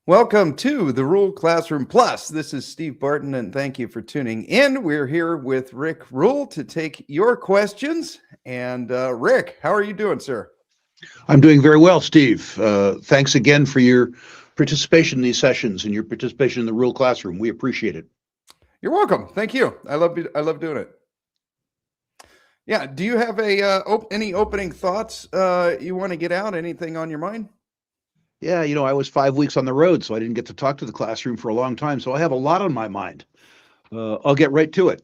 Welcome to the Rule Classroom Plus. This is Steve Barton, and thank you for tuning in. We're here with Rick Rule to take your questions. And Rick, how are you doing, sir? I'm doing very well, Steve. Thanks again for your participation in these sessions and your participation in the Rule Classroom. We appreciate it. You're welcome. Thank you. I love doing it. Yeah. Do you have any opening thoughts you want to get out? Anything on your mind? Yeah, I was 5 weeks on the road, so I didn't get to talk to the classroom for a long time. So I have a lot on my mind. I'll get right to it.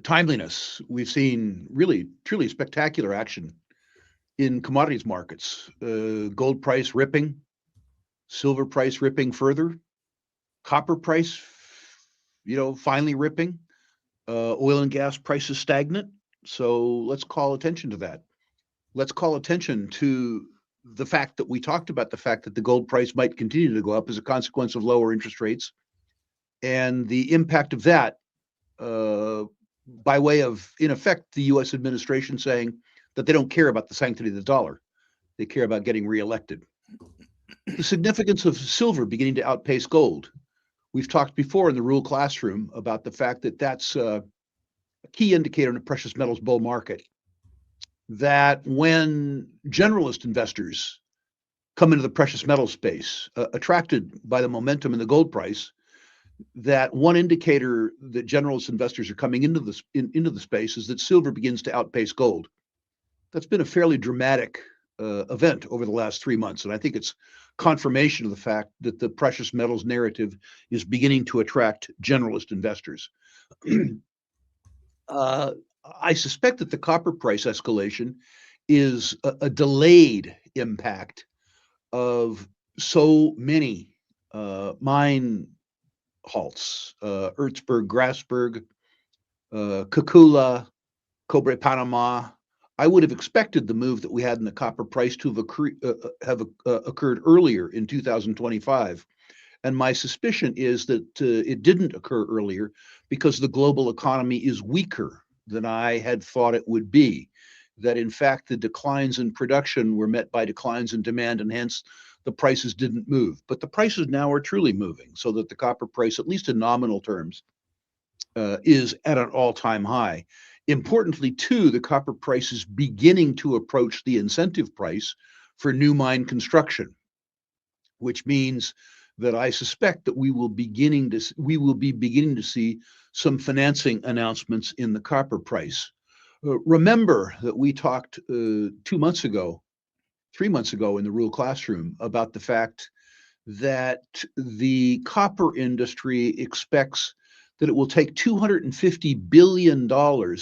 Timeliness. We've seen really, truly spectacular action in commodities markets. Gold price ripping, silver price ripping further, copper price, finally ripping, oil and gas prices stagnant. So let's call attention to that. Let's call attention to the fact that we talked about the fact that the gold price might continue to go up as a consequence of lower interest rates and the impact of that by way of, in effect, the U.S. administration saying that they don't care about the sanctity of the dollar. They care about getting reelected. The significance of silver beginning to outpace gold. We've talked before in the Rule Classroom about the fact that that's a key indicator in the precious metals bull market. That when generalist investors come into the precious metal space, attracted by the momentum in the gold price, that one indicator that generalist investors are coming into the space is that silver begins to outpace gold. That's been a fairly dramatic event over the last 3 months, and I think it's confirmation of the fact that the precious metals narrative is beginning to attract generalist investors. I suspect that the copper price escalation is a delayed impact of so many mine halts, Ertsberg, Grasberg, Kakula, Cobre Panama. I would have expected the move that we had in the copper price to have occurred earlier in 2025. And my suspicion is that it didn't occur earlier because the global economy is weaker than I had thought it would be. That in fact, the declines in production were met by declines in demand, and hence the prices didn't move. But the prices now are truly moving, so that the copper price, at least in nominal terms, is at an all-time high. Importantly, too, the copper price is beginning to approach the incentive price for new mine construction, which means that I suspect that we will be beginning to see some financing announcements in the copper price. Remember that we talked 3 months ago in the Rule Classroom about the fact that the copper industry expects that it will take $250 billion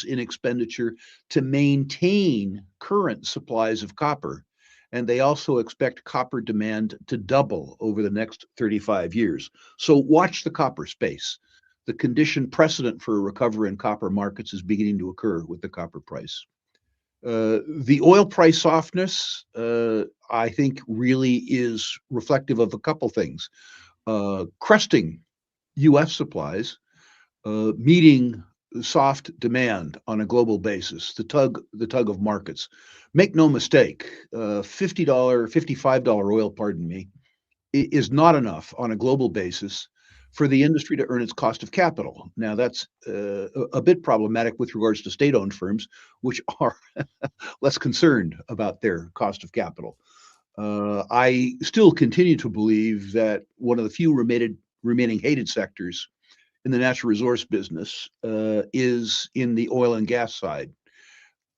in expenditure to maintain current supplies of copper. And they also expect copper demand to double over the next 35 years. So watch the copper space. The condition precedent for a recovery in copper markets is beginning to occur with the copper price. The oil price softness, I think, really is reflective of a couple things. Cresting U.S. supplies meeting soft demand on a global basis, the tug of markets. Make no mistake, $50, $55 oil, pardon me, is not enough on a global basis for the industry to earn its cost of capital. Now, that's a bit problematic with regards to state-owned firms, which are less concerned about their cost of capital. I still continue to believe that one of the few remaining hated sectors in the natural resource business is in the oil and gas side.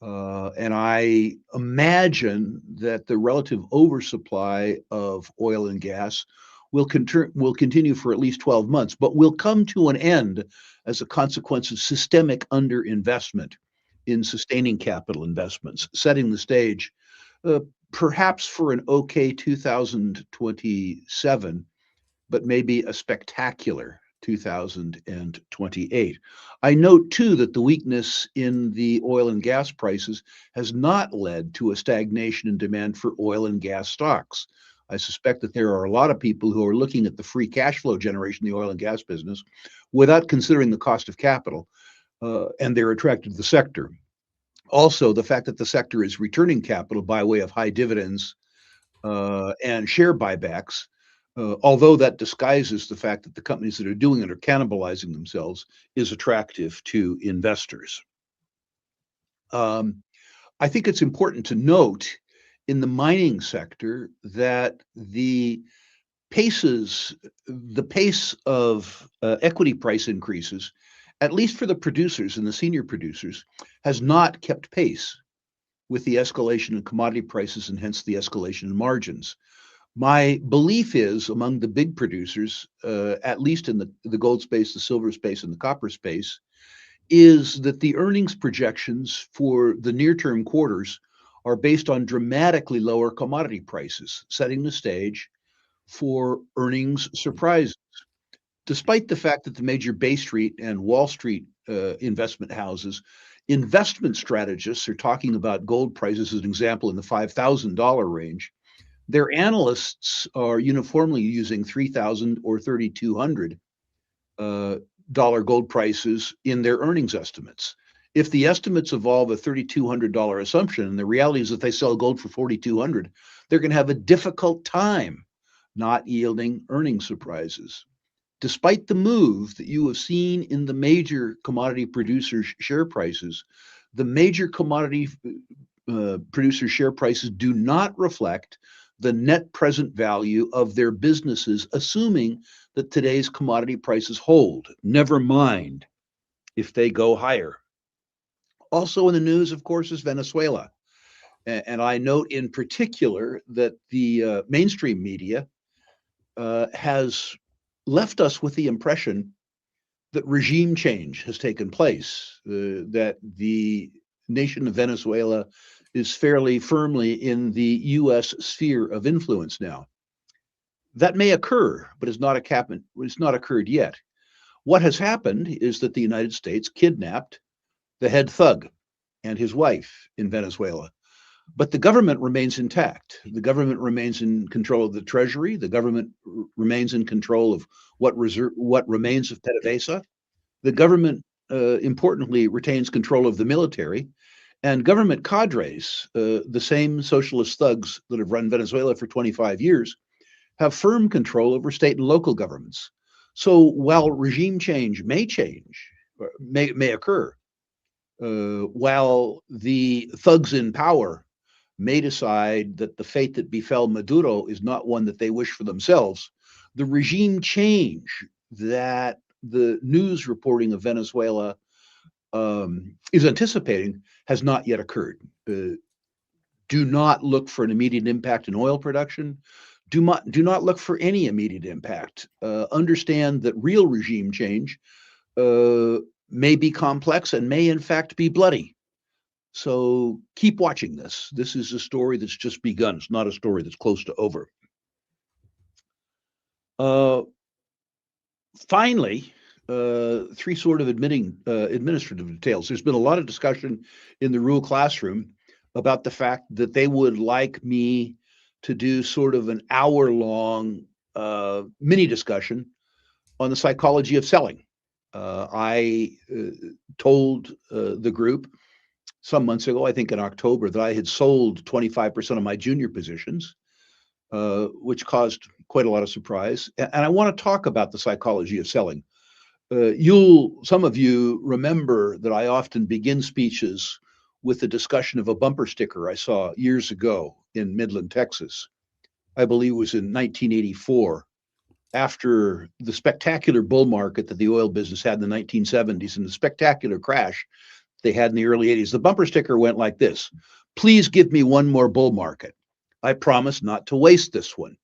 And I imagine that the relative oversupply of oil and gas will continue for at least 12 months, but will come to an end as a consequence of systemic underinvestment in sustaining capital investments, setting the stage uh, perhaps for an okay 2027, but maybe a spectacular 2028. I note too that the weakness in the oil and gas prices has not led to a stagnation in demand for oil and gas stocks. I suspect that there are a lot of people who are looking at the free cash flow generation in the oil and gas business without considering the cost of capital, and they're attracted to the sector. Also, the fact that the sector is returning capital by way of high dividends and share buybacks, although that disguises the fact that the companies that are doing it are cannibalizing themselves, is attractive to investors. Um, I think it's important to note in the mining sector that the pace of equity price increases, at least for the producers and the senior producers, has not kept pace with the escalation in commodity prices and hence the escalation in margins. My belief is among the big producers, at least in the gold space, the silver space, and the copper space, is that the earnings projections for the near term quarters are based on dramatically lower commodity prices, setting the stage for earnings surprises. Despite the fact that the major Bay Street and Wall Street investment houses, investment strategists are talking about gold prices as an example in the $5,000 range. Their analysts are uniformly using 3,000 or 3,200 dollar gold prices in their earnings estimates. If the estimates involve a $3,200 assumption, and the reality is that they sell gold for 4,200, they're going to have a difficult time not yielding earnings surprises. Despite the move that you have seen in the major commodity producers' share prices, the major commodity producer share prices do not reflect the net present value of their businesses, assuming that today's commodity prices hold. Never mind if they go higher. Also in the news, of course, is Venezuela. And I note in particular that the mainstream media has left us with the impression that regime change has taken place, that the nation of Venezuela is fairly firmly in the U.S. sphere of influence now. That may occur, but it's not occurred yet. What has happened is that the United States kidnapped the head thug and his wife in Venezuela. But the government remains intact. The government remains in control of the treasury. The government remains in control of what remains of PDVSA. The government, importantly, retains control of the military, and government cadres, the same socialist thugs that have run Venezuela for 25 years, have firm control over state and local governments. So while regime change, may occur, while the thugs in power may decide that the fate that befell Maduro is not one that they wish for themselves, the regime change that the news reporting of Venezuela is anticipating has not yet occurred. Do not look for an immediate impact in oil production. Do not look for any immediate impact. Understand that real regime change may be complex and may in fact be bloody. So keep watching this. This is a story that's just begun. It's not a story that's close to over. Finally, three sort of administrative details. There's been a lot of discussion in the Rural Classroom about the fact that they would like me to do sort of an hour-long mini discussion on the psychology of selling. I told the group some months ago, I think in October, that I had sold 25% of my junior positions, which caused quite a lot of surprise. And I want to talk about the psychology of selling. Some of you remember that I often begin speeches with a discussion of a bumper sticker I saw years ago in Midland, Texas. I believe it was in 1984, after the spectacular bull market that the oil business had in the 1970s and the spectacular crash they had in the early 80s. The bumper sticker went like this: "Please give me one more bull market. I promise not to waste this one."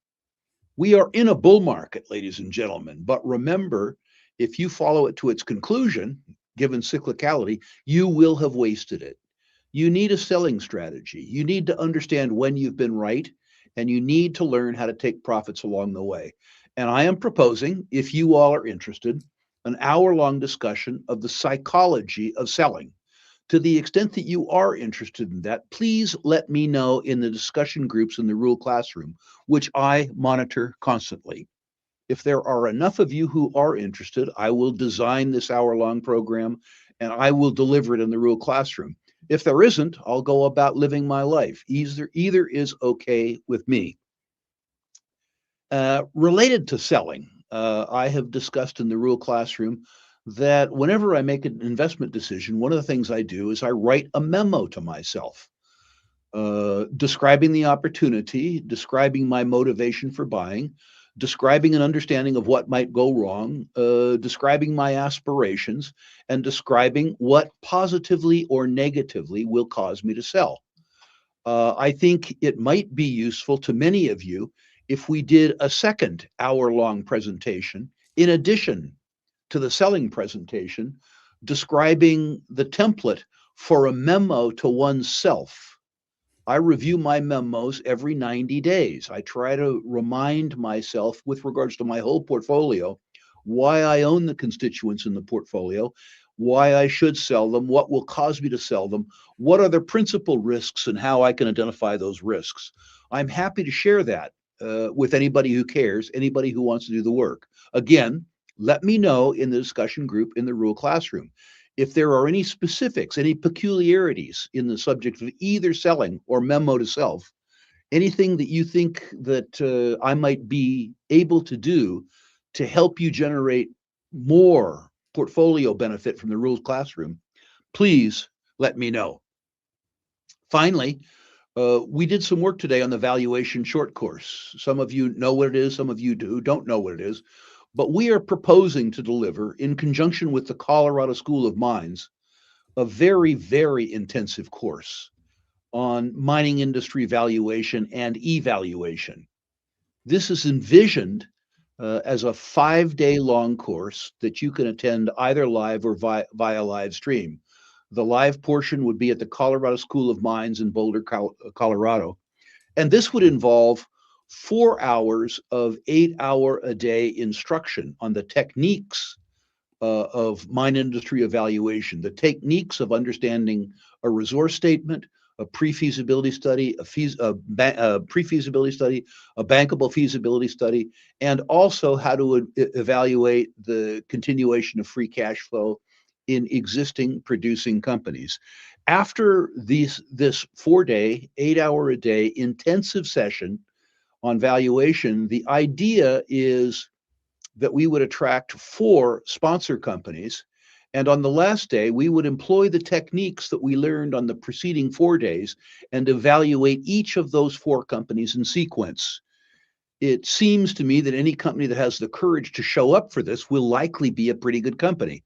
We are in a bull market, ladies and gentlemen, but remember, if you follow it to its conclusion, given cyclicality, you will have wasted it. You need a selling strategy. You need to understand when you've been right, and you need to learn how to take profits along the way. And I am proposing, if you all are interested, an hour-long discussion of the psychology of selling. To the extent that you are interested in that, please let me know in the discussion groups in the Rule Classroom, which I monitor constantly. If there are enough of you who are interested, I will design this hour-long program and I will deliver it in the Rule Classroom. If there isn't, I'll go about living my life. Either is okay with me. Related to selling, I have discussed in the Rule Classroom that whenever I make an investment decision, one of the things I do is I write a memo to myself, describing the opportunity, describing my motivation for buying, describing an understanding of what might go wrong, describing my aspirations, and describing what positively or negatively will cause me to sell. I think it might be useful to many of you if we did a second hour-long presentation in addition to the selling presentation, describing the template for a memo to oneself. I review my memos every 90 days. I try to remind myself, with regards to my whole portfolio, why I own the constituents in the portfolio, why I should sell them, what will cause me to sell them, what are the principal risks, and how I can identify those risks. I'm happy to share that with anybody who cares, anybody who wants to do the work. Again, let me know in the discussion group in the Rule Classroom if there are any specifics, any peculiarities in the subject of either selling or memo to self, anything that you think that I might be able to do to help you generate more portfolio benefit from the Rules Classroom, please let me know. Finally, we did some work today on the Valuation short course. Some of you know what it is, some of you don't know what it is. But we are proposing to deliver, in conjunction with the Colorado School of Mines, a very, very intensive course on mining industry valuation and evaluation. This is envisioned as a 5-day long course that you can attend either live or via live stream. The live portion would be at the Colorado School of Mines in Boulder, Colorado. And this would involve 4 hours of 8-hour-a-day instruction on the techniques of mine industry evaluation, the techniques of understanding a resource statement, a pre-feasibility study, a pre-feasibility study, a bankable feasibility study, and also how to evaluate the continuation of free cash flow in existing producing companies. After this 4-day, 8-hour-a-day intensive session on valuation, the idea is that we would attract 4 sponsor companies. And on the last day, we would employ the techniques that we learned on the preceding 4 days and evaluate each of those 4 companies in sequence. It seems to me that any company that has the courage to show up for this will likely be a pretty good company.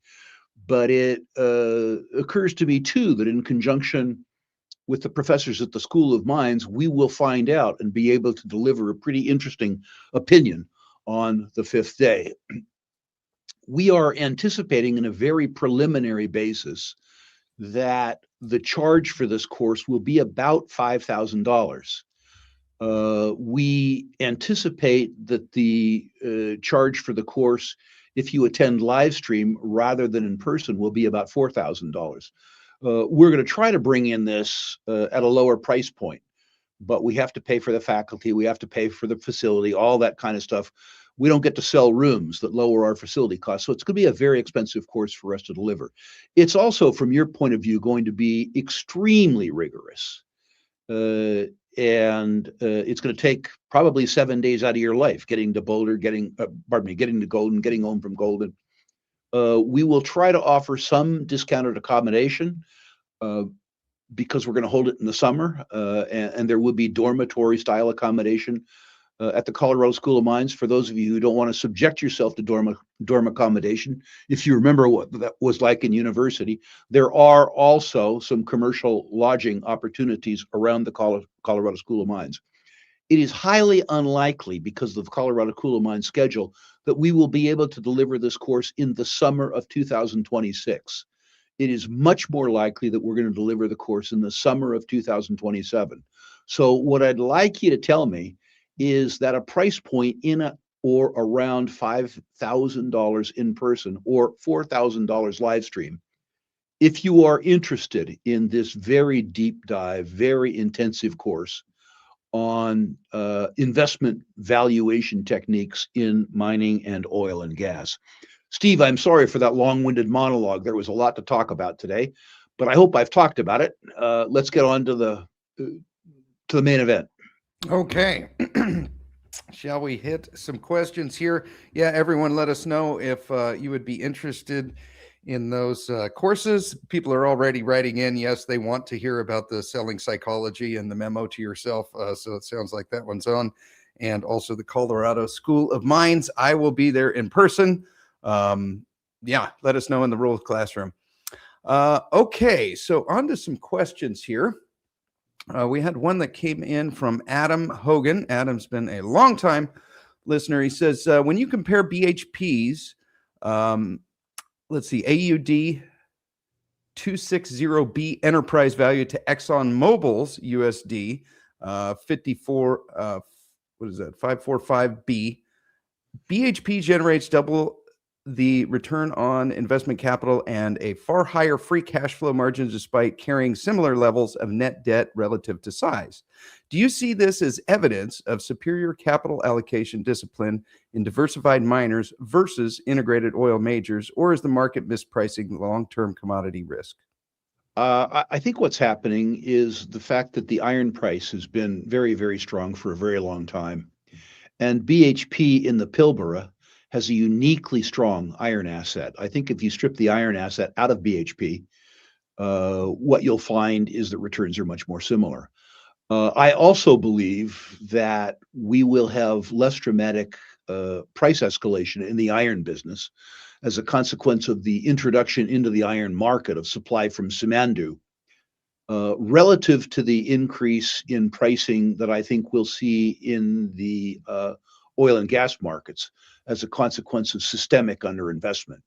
But it occurs to me, too, that in conjunction with the professors at the School of Mines, we will find out and be able to deliver a pretty interesting opinion on the 5th day. We are anticipating in a very preliminary basis that the charge for this course will be about $5,000. We anticipate that the charge for the course, if you attend live stream rather than in person, will be about $4,000. We're going to try to bring in this at a lower price point, but we have to pay for the faculty, we have to pay for the facility, all that kind of stuff. We don't get to sell rooms that lower our facility costs. So it's going to be a very expensive course for us to deliver. It's also, from your point of view, going to be extremely rigorous. And it's going to take probably 7 days out of your life getting to Boulder, getting to Golden, getting home from Golden. We will try to offer some discounted accommodation because we're going to hold it in the summer, and there will be dormitory style accommodation at the Colorado School of Mines. For those of you who don't want to subject yourself to dorm accommodation, if you remember what that was like in university, there are also some commercial lodging opportunities around the Colorado School of Mines. It is highly unlikely, because of the Colorado School of Mines schedule, that we will be able to deliver this course in the summer of 2026. It is much more likely that we're going to deliver the course in the summer of 2027. So what I'd like you to tell me is that a price point in or around $5,000 in person or $4,000 live stream, if you are interested in this very deep dive, very intensive course on investment valuation techniques in mining and oil and gas. Steve, I'm sorry for that long-winded monologue. There was a lot to talk about today, but I hope I've talked about it. Let's get on to the main event. Okay. Shall we hit some questions here? Yeah, everyone, let us know if you would be interested in those courses. People are already writing in. Yes, they want to hear about the selling psychology and the memo to yourself. So it sounds like that one's on. And also the Colorado School of Mines. I will be there in person. Yeah, let us know in the rules classroom. Okay, so on to some questions here. We had one that came in from Adam Hogan. Adam's been a long time listener. He says, when you compare BHP's, let's see, AUD 260B enterprise value to ExxonMobil's USD 54, what is that, 545B, BHP generates double the return on investment capital and a far higher free cash flow margin despite carrying similar levels of net debt relative to size. Do you see this as evidence of superior capital allocation discipline in diversified miners versus integrated oil majors, or is the market mispricing the long-term commodity risk? I think what's happening is the fact that the iron price has been very, very strong for a very long time. And BHP in the Pilbara has a uniquely strong iron asset. I think if you strip the iron asset out of BHP, what you'll find is that returns are much more similar. I also believe that we will have less dramatic price escalation in the iron business as a consequence of the introduction into the iron market of supply from Simandou, relative to the increase in pricing that I think we'll see in the oil and gas markets as a consequence of systemic underinvestment.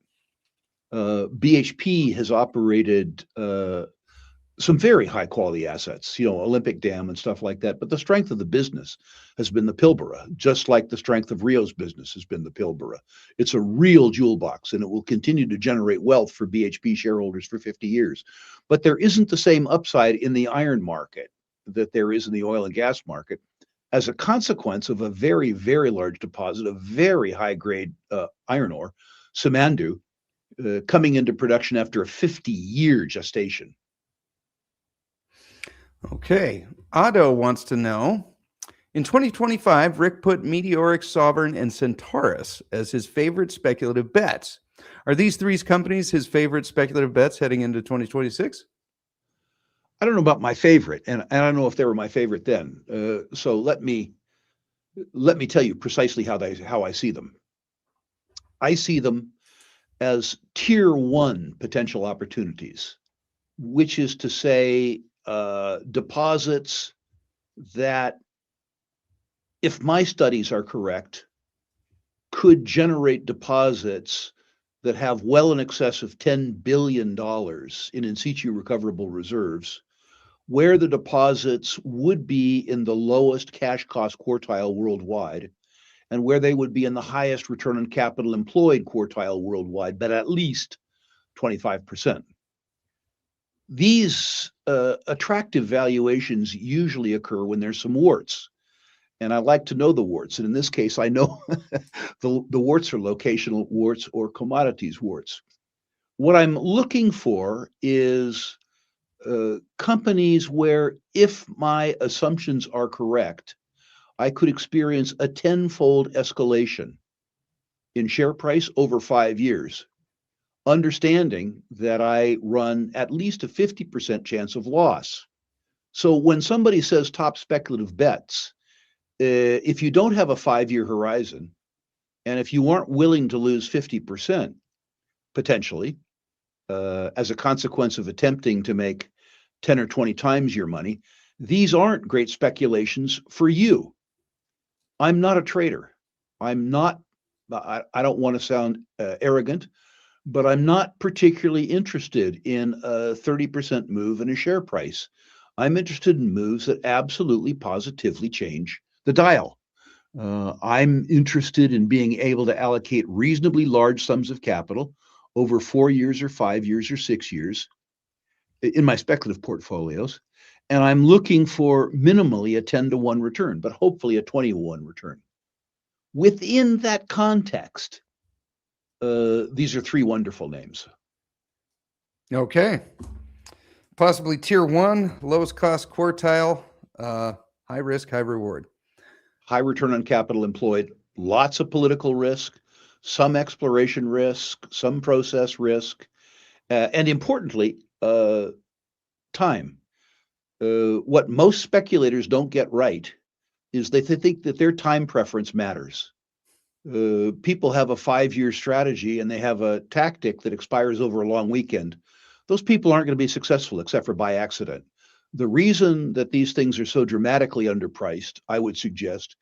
BHP has operated some very high quality assets, Olympic Dam and stuff like that. But the strength of the business has been the Pilbara, just like the strength of Rio's business has been the Pilbara. It's a real jewel box, and it will continue to generate wealth for BHP shareholders for 50 years. But there isn't the same upside in the iron market that there is in the oil and gas market as a consequence of a very, very large deposit of very high grade iron ore, Simandou, coming into production after a 50-year gestation. Okay. Otto wants to know, in 2025, Rick put Meteoric, Sovereign, and Centaurus as his favorite speculative bets. Are these three companies his favorite speculative bets heading into 2026? I don't know about my favorite, and I don't know if they were my favorite then. So let me tell you precisely how I see them. I see them as tier one potential opportunities, which is to say, deposits that, if my studies are correct, could generate deposits that have well in excess of $10 billion in situ recoverable reserves, where the deposits would be in the lowest cash cost quartile worldwide, and where they would be in the highest return on capital employed quartile worldwide, but at least 25%. These attractive valuations usually occur when there's some warts. and I like to know the warts. And in this case, I know the warts are locational warts or commodities warts. What I'm looking for is companies where, if my assumptions are correct, I could experience a tenfold escalation in share price over 5 years, understanding that I run at least a 50% chance of loss. So when somebody says top speculative bets, if you don't have a 5-year horizon, and if you aren't willing to lose 50% potentially as a consequence of attempting to make 10 or 20 times your money, these aren't great speculations for you. I'm not a trader. I'm not, I don't want to sound arrogant, but I'm not particularly interested in a 30% move in a share price. I'm interested in moves that absolutely positively change the dial. I'm interested in being able to allocate reasonably large sums of capital over 4 years or 5 years or 6 years in my speculative portfolios. And I'm looking for minimally a 10-to-1 return, but hopefully a 20-to-1 return. Within that context, these are three wonderful names. Okay. Possibly tier one, lowest cost quartile, high risk, high reward. High return on capital employed, lots of political risk, some exploration risk, some process risk, and importantly, time. What most speculators don't get right is they think that their time preference matters. People have a 5-year strategy and they have a tactic that expires over a long weekend. Those people aren't going to be successful except for by accident. The reason that these things are so dramatically underpriced, I would suggest,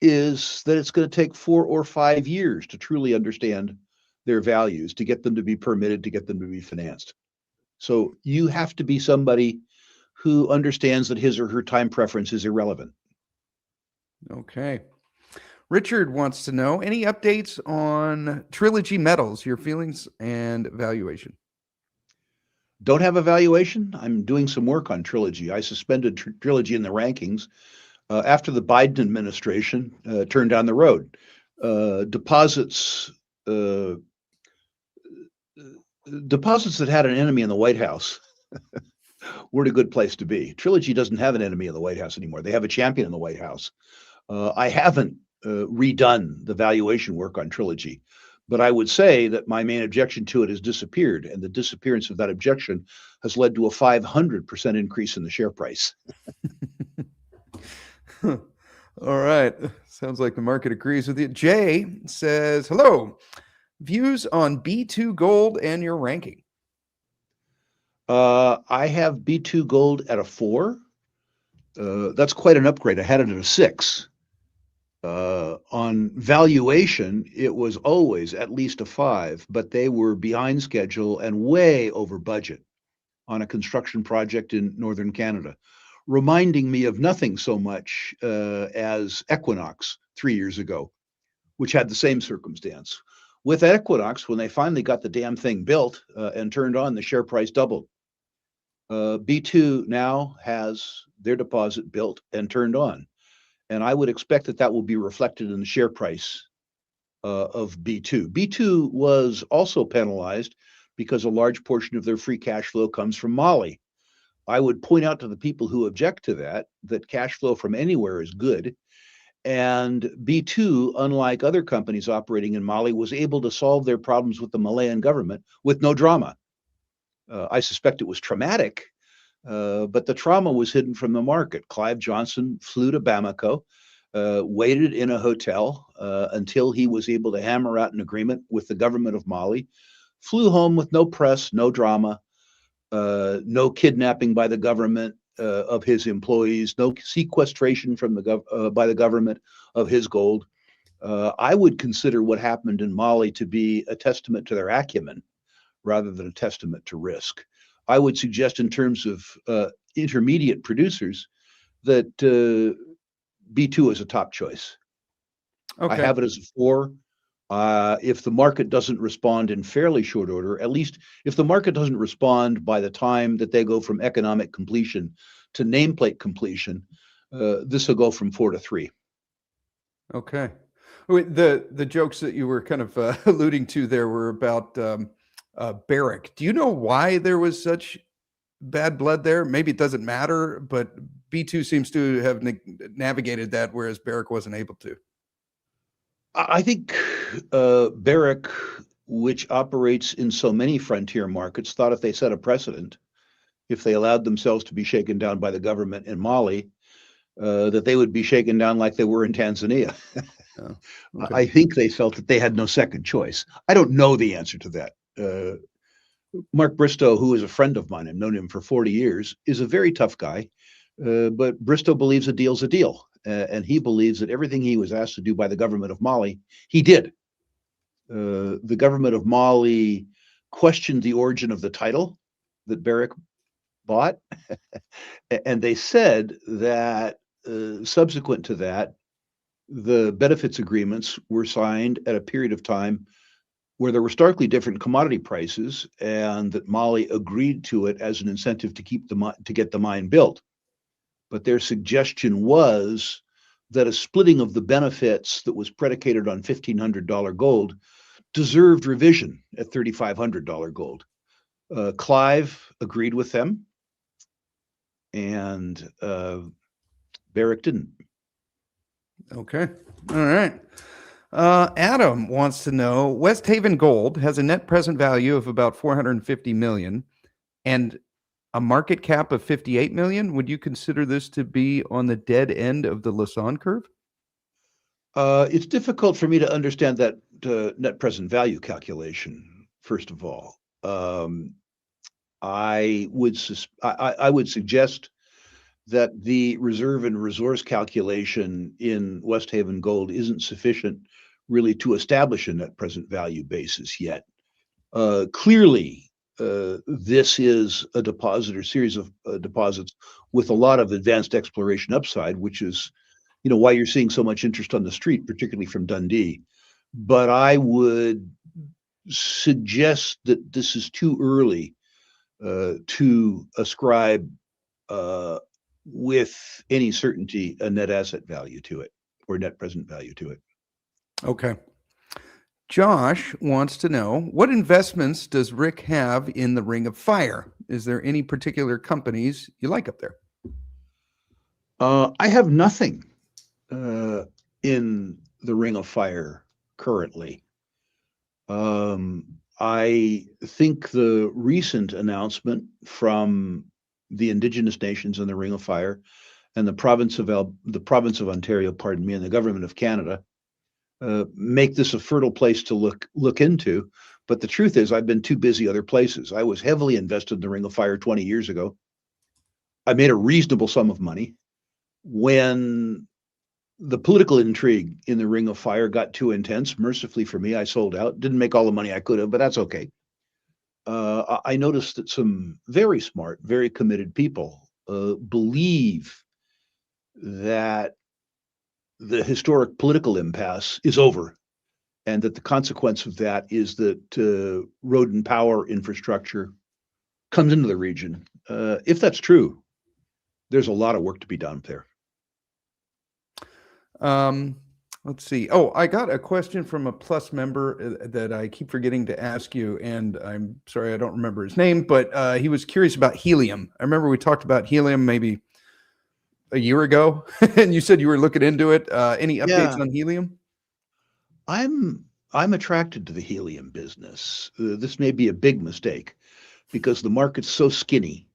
is that it's going to take 4 or 5 years to truly understand their values, to get them to be permitted, to get them to be financed. So you have to be somebody who understands that his or her time preference is irrelevant. Okay. Richard wants to know any updates on Trilogy Metals, your feelings and valuation. Don't have a valuation. I'm doing some work on Trilogy. I suspended Trilogy in the rankings after the Biden administration turned down the road. Deposits that had an enemy in the White House weren't a good place to be. Trilogy doesn't have an enemy in the White House anymore. They have a champion in the White House. I haven't redone the valuation work on Trilogy, but I would say that my main objection to it has disappeared, and the disappearance of that objection has led to a 500% increase in the share price. All right. Sounds like the market agrees with you. Jay says, hello. Views on B2 Gold and your ranking. I have B2 Gold at a 4. That's quite an upgrade. I had it at a 6. On valuation, it was always at least a 5, but they were behind schedule and way over budget on a construction project in northern Canada, reminding me of nothing so much as Equinox 3 years ago, which had the same circumstance. With Equinox, when they finally got the damn thing built and turned on, the share price doubled. B2 now has their deposit built and turned on. And I would expect that that will be reflected in the share price of B2. B2 was also penalized because a large portion of their free cash flow comes from Mali. I would point out to the people who object to that cash flow from anywhere is good. And B2, unlike other companies operating in Mali, was able to solve their problems with the Malian government with no drama. I suspect it was traumatic, but the trauma was hidden from the market. Clive Johnson flew to Bamako, waited in a hotel until he was able to hammer out an agreement with the government of Mali, flew home with no press, no drama, no kidnapping by the government of his employees, no sequestration from by the government of his gold. I would consider what happened in Mali to be a testament to their acumen rather than a testament to risk. I would suggest in terms of intermediate producers that B2 is a top choice. Okay. I have it as a 4. If the market doesn't respond in fairly short order, at least if the market doesn't respond by the time that they go from economic completion to nameplate completion, this will go from 4 to 3. Okay. Wait, the jokes that you were kind of alluding to there were about Barrick. Do you know why there was such bad blood there? Maybe it doesn't matter, but B2 seems to have navigated that, whereas Barrick wasn't able to. I think Barrick, which operates in so many frontier markets, thought if they set a precedent, if they allowed themselves to be shaken down by the government in Mali, that they would be shaken down like they were in Tanzania. Oh, okay. I think they felt that they had no second choice. I don't know the answer to that. Mark Bristow, who is a friend of mine, I've known him for 40 years, is a very tough guy. But Bristow believes a deal's a deal. And he believes that everything he was asked to do by the government of Mali, he did. The government of Mali questioned the origin of the title that Barrick bought. And they said that subsequent to that, the benefits agreements were signed at a period of time where there were starkly different commodity prices, and that Mali agreed to it as an incentive to get the mine built. But their suggestion was that a splitting of the benefits that was predicated on $1,500 gold deserved revision at $3,500 gold. Clive agreed with them, and Barrick didn't. Okay. All right. Adam wants to know, West Haven Gold has a net present value of about 450 million and a market cap of 58 million. Would you consider this to be on the dead end of the Lassonde curve? It's difficult for me to understand that net present value calculation, first of all. I would suggest that the reserve and resource calculation in West Haven Gold isn't sufficient really to establish a net present value basis yet. Clearly, this is a deposit or series of deposits with a lot of advanced exploration upside, which is, why you're seeing so much interest on the street, particularly from Dundee. But I would suggest that this is too early to ascribe with any certainty a net asset value to it or net present value to it. Okay. Josh wants to know, what investments does Rick have in the Ring of Fire? Is there any particular companies you like up there? I have nothing in the Ring of Fire currently. I think the recent announcement from the Indigenous nations in the Ring of Fire and the province of Ontario, pardon me, and the government of Canada make this a fertile place to look into. But the truth is, I've been too busy other places. I was heavily invested in the Ring of Fire 20 years ago. I made a reasonable sum of money. When the political intrigue in the Ring of Fire got too intense, mercifully for me, I sold out. Didn't make all the money I could have, but that's okay. I noticed that some very smart, very committed people believe that the historic political impasse is over, and that the consequence of that is that road and power infrastructure comes into the region. If that's true, there's a lot of work to be done there. Let's see. Oh, I got a question from a Plus member that I keep forgetting to ask you, and I'm sorry I don't remember his name, but he was curious about helium. I remember we talked about helium maybe a year ago, and you said you were looking into it. Any updates on helium? I'm attracted to the helium business. This may be a big mistake because the market's so skinny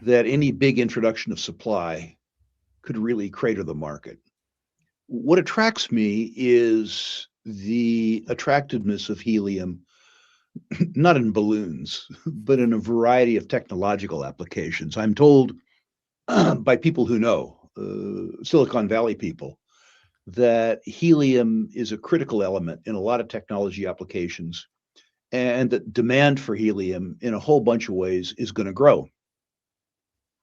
that any big introduction of supply could really crater the market. What attracts me is the attractiveness of helium, not in balloons, but in a variety of technological applications. I'm told by people who know, Silicon Valley people, that helium is a critical element in a lot of technology applications, and that demand for helium in a whole bunch of ways is going to grow.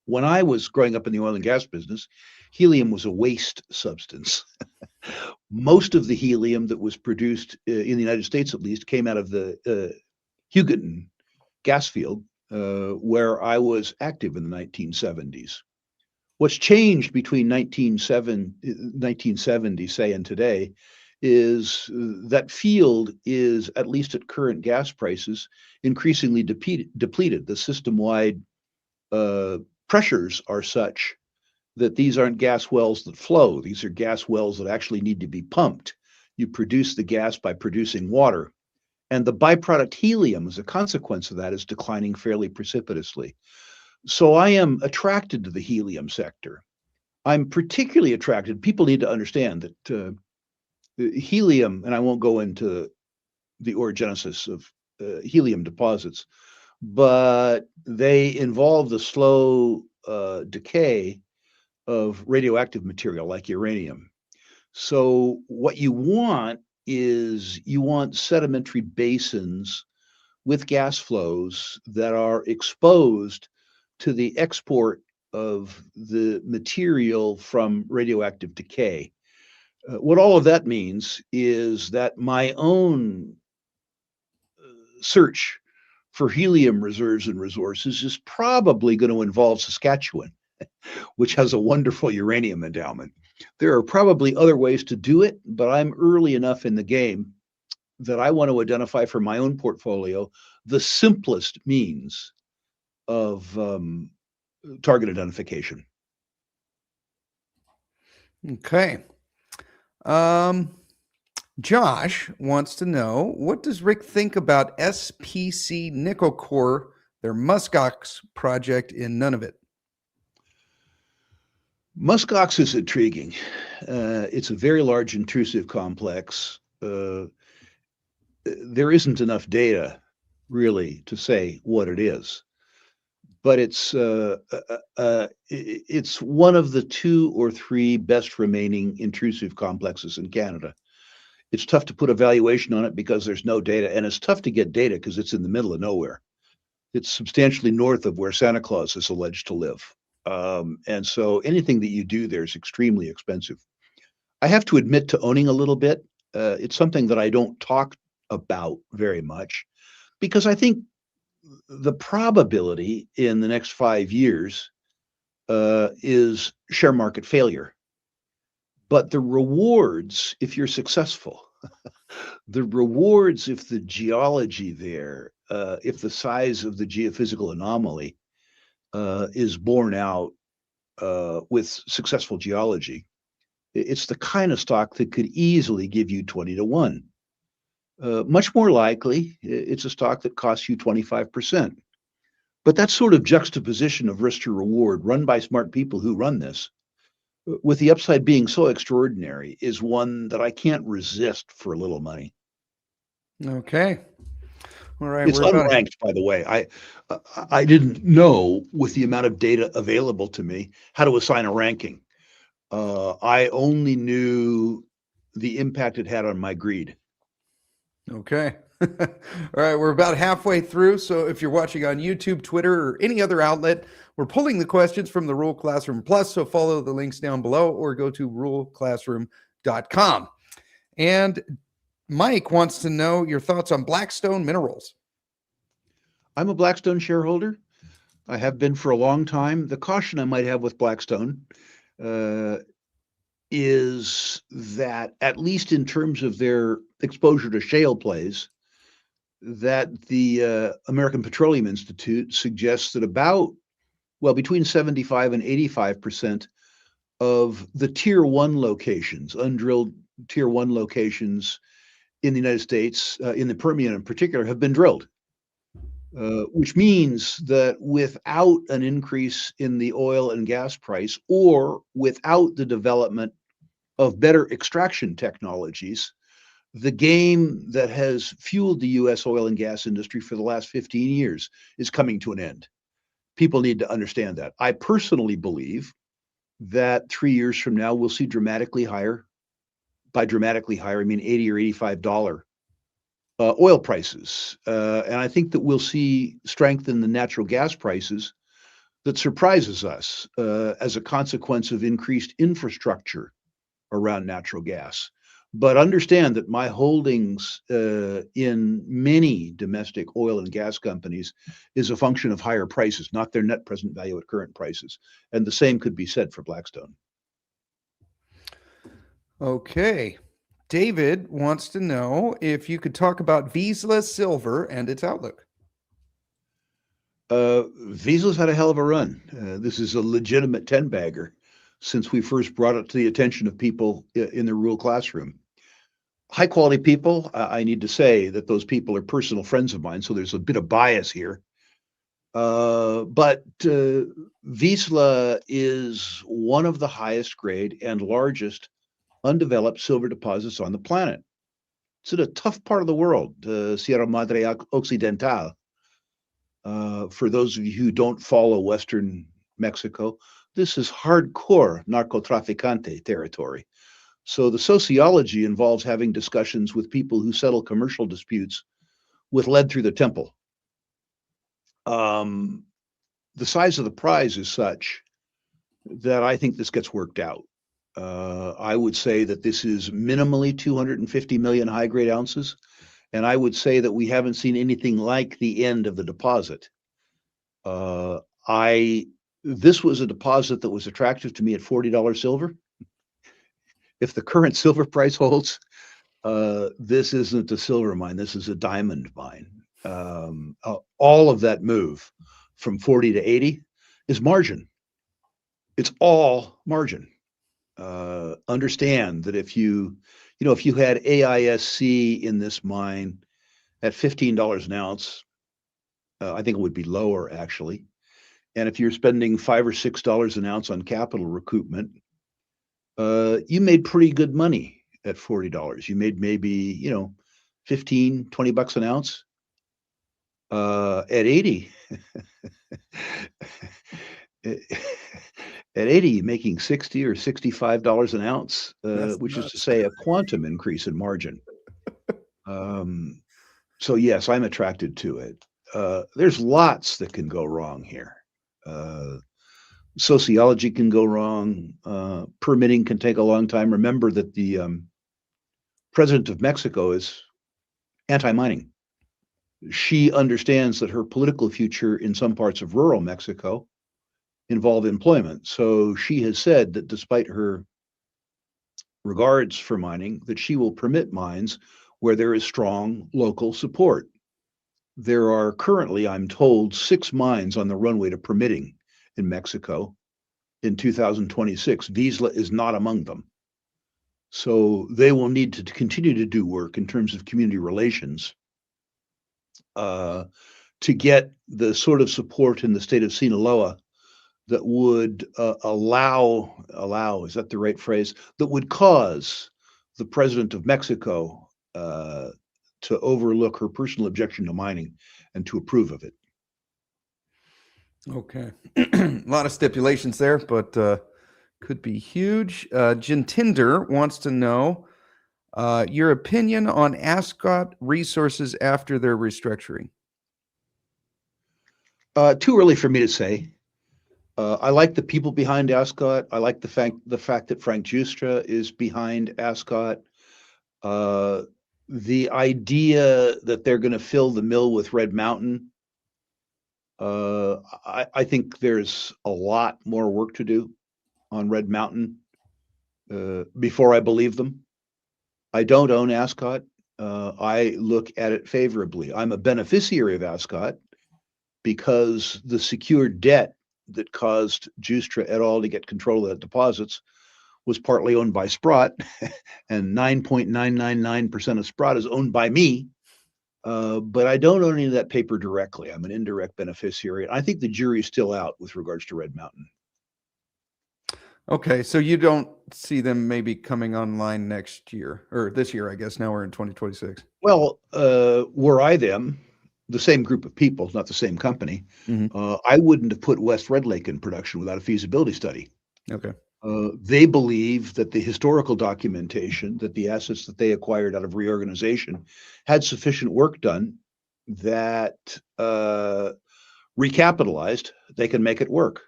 When I was growing up in the oil and gas business, helium was a waste substance. Most of the helium that was produced in the United States, at least, came out of the Hugoton gas field, where I was active in the 1970s. What's changed between 1970, say, and today is that field is, at least at current gas prices, increasingly depleted. The system-wide uh, pressures are such that these aren't gas wells that flow. These are gas wells that actually need to be pumped. You produce the gas by producing water. And the byproduct helium, as a consequence of that, is declining fairly precipitously. So I am attracted to the helium sector. I'm particularly attracted. People need to understand that helium, and I won't go into the orogenesis of helium deposits, but they involve the slow decay of radioactive material like uranium. So what you want is you want sedimentary basins with gas flows that are exposed to the export of the material from radioactive decay. What all of that means is that my own search for helium reserves and resources is probably going to involve Saskatchewan, which has a wonderful uranium endowment. There are probably other ways to do it, but I'm early enough in the game that I want to identify for my own portfolio the simplest means of target identification. Okay. Josh wants to know, what does Rick think about SPC Nickel Core, their Muskox project in Nunavut? Muskox is intriguing. It's a very large intrusive complex. There isn't enough data really to say what it is, but it's one of the 2 or 3 best remaining intrusive complexes in Canada. It's tough to put a valuation on it because there's no data, and it's tough to get data because it's in the middle of nowhere. It's substantially north of where Santa Claus is alleged to live. And so anything that you do there is extremely expensive. I have to admit to owning a little bit. It's something that I don't talk about very much because I think the probability in the next 5 years is share market failure. But the rewards, if you're successful, the rewards, if the geology there, if the size of the geophysical anomaly is borne out with successful geology, it's the kind of stock that could easily give you 20 to 1. Much more likely, it's a stock that costs you 25%. But that sort of juxtaposition of risk to reward run by smart people who run this, with the upside being so extraordinary, is one that I can't resist for a little money. Okay. All right. It's unranked, by the way. I didn't know, with the amount of data available to me, how to assign a ranking. I only knew the impact it had on my greed. Okay. All right. We're about halfway through. So if you're watching on YouTube, Twitter, or any other outlet, we're pulling the questions from the Rule Classroom Plus. So follow the links down below or go to ruleclassroom.com. And Mike wants to know your thoughts on Blackstone Minerals. I'm a Blackstone shareholder. I have been for a long time. The caution I might have with Blackstone is that, at least in terms of their exposure to shale plays, that the American Petroleum Institute suggests that between 75 and 85% of the tier 1 locations, undrilled tier 1 locations in the United States, in the Permian in particular, have been drilled. Which means that without an increase in the oil and gas price, or without the development of better extraction technologies, the game that has fueled the US oil and gas industry for the last 15 years is coming to an end. People need to understand that. I personally believe that 3 years from now, we'll see dramatically higher. By dramatically higher, I mean $80 or $85 oil prices. And I think that we'll see strength in the natural gas prices that surprises us as a consequence of increased infrastructure around natural gas. But understand that my holdings in many domestic oil and gas companies is a function of higher prices, not their net present value at current prices. And the same could be said for Blackstone. Okay. David wants to know if you could talk about Vizsla Silver and its outlook. Vizsla's had a hell of a run. This is a legitimate 10 bagger since we first brought it to the attention of people in the rural classroom. High quality people, I need to say that those people are personal friends of mine, so there's a bit of bias here. But Vizsla is one of the highest grade and largest undeveloped silver deposits on the planet. It's in a tough part of the world, Sierra Madre Occidental. For those of you who don't follow Western Mexico, this is hardcore narcotraficante territory. So the sociology involves having discussions with people who settle commercial disputes with lead through the temple. The size of the prize is such that I think this gets worked out. I would say that this is minimally 250 million high grade ounces. And I would say that we haven't seen anything like the end of the deposit. This was a deposit that was attractive to me at $40 silver. If the current silver price holds, this isn't a silver mine. This is a diamond mine. All of that move from 40 to 80 is margin. It's all margin. Understand that if you had AISC in this mine at $15 an ounce, I think it would be lower actually. And if you're spending $5 or $6 an ounce on capital recoupment, you made pretty good money at $40. You made maybe, 15, $20 an ounce. At 80, at 80, you're making $60 or $65 an ounce, which is to say a quantum increase in margin. So yes, I'm attracted to it. There's lots that can go wrong here. Sociology can go wrong. Permitting can take a long time. Remember that the president of Mexico is anti-mining. She understands that her political future in some parts of rural Mexico involve employment. So she has said that despite her regards for mining, that she will permit mines where there is strong local support. There are currently, I'm told, 6 mines on the runway to permitting in Mexico in 2026. Vizsla is not among them. So they will need to continue to do work in terms of community relations to get the sort of support in the state of Sinaloa that would allow, is that the right phrase? That would cause the president of Mexico to overlook her personal objection to mining and to approve of it. Okay. A lot of stipulations there, but could be huge. Jintinder wants to know your opinion on Ascot Resources after their restructuring. Too early for me to say. I like the people behind Ascot. I like the fact that Frank Giustra is behind Ascot. The idea that they're going to fill the mill with Red Mountain, I think there's a lot more work to do on Red Mountain before I believe them. I don't own Ascot. I look at it favorably. I'm a beneficiary of Ascot because the secured debt that caused Giustra et al. To get control of the deposits was partly owned by Sprott, and 9.999% of Sprott is owned by me. But I don't own any of that paper directly. I'm an indirect beneficiary. I think the jury's still out with regards to Red Mountain. Okay, so you don't see them maybe coming online next year, or this year, I guess. Now we're in 2026. Well, were I them, the same group of people, not the same company, I wouldn't have put West Red Lake in production without a feasibility study. Okay. They believe that the historical documentation, that the assets that they acquired out of reorganization had sufficient work done that recapitalized, they can make it work.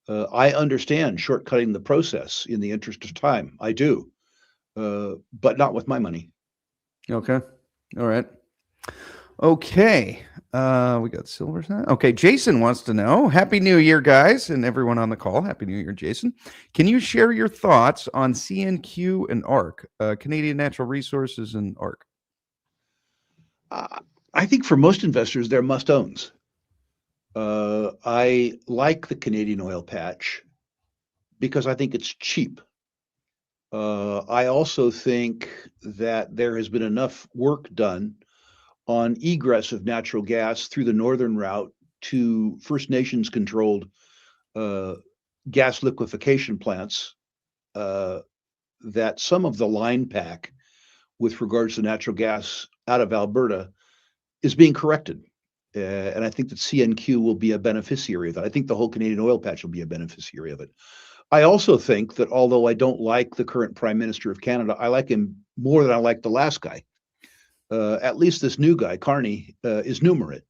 I understand shortcutting the process in the interest of time. I do. but not with my money. Okay. All right. Okay. We got Silver's now. Okay. Jason wants to know, Happy New Year, guys, and everyone on the call. Happy New Year, Jason. Can you share your thoughts on CNQ and ARC, Canadian Natural Resources and ARC? I think for most investors, they're must-owns. I like the Canadian oil patch because I think it's cheap. I also think that there has been enough work done on egress of natural gas through the northern route to First Nations controlled gas liquefaction plants that some of the line pack with regards to natural gas out of Alberta is being corrected. And I think that CNQ will be a beneficiary of that. I think the whole Canadian oil patch will be a beneficiary of it. I also think that although I don't like the current Prime Minister of Canada, I like him more than I like the last guy. At least this new guy, Carney, is numerate.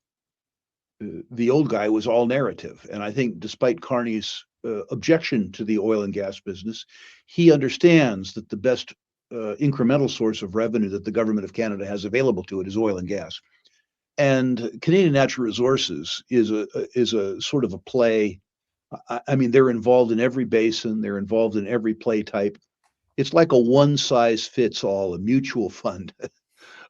The old guy was all narrative. And I think despite Carney's objection to the oil and gas business, he understands that the best incremental source of revenue that the government of Canada has available to it is oil and gas. And Canadian Natural Resources is a sort of a play. I mean, they're involved in every basin. They're involved in every play type. It's like a one-size-fits-all, a mutual fund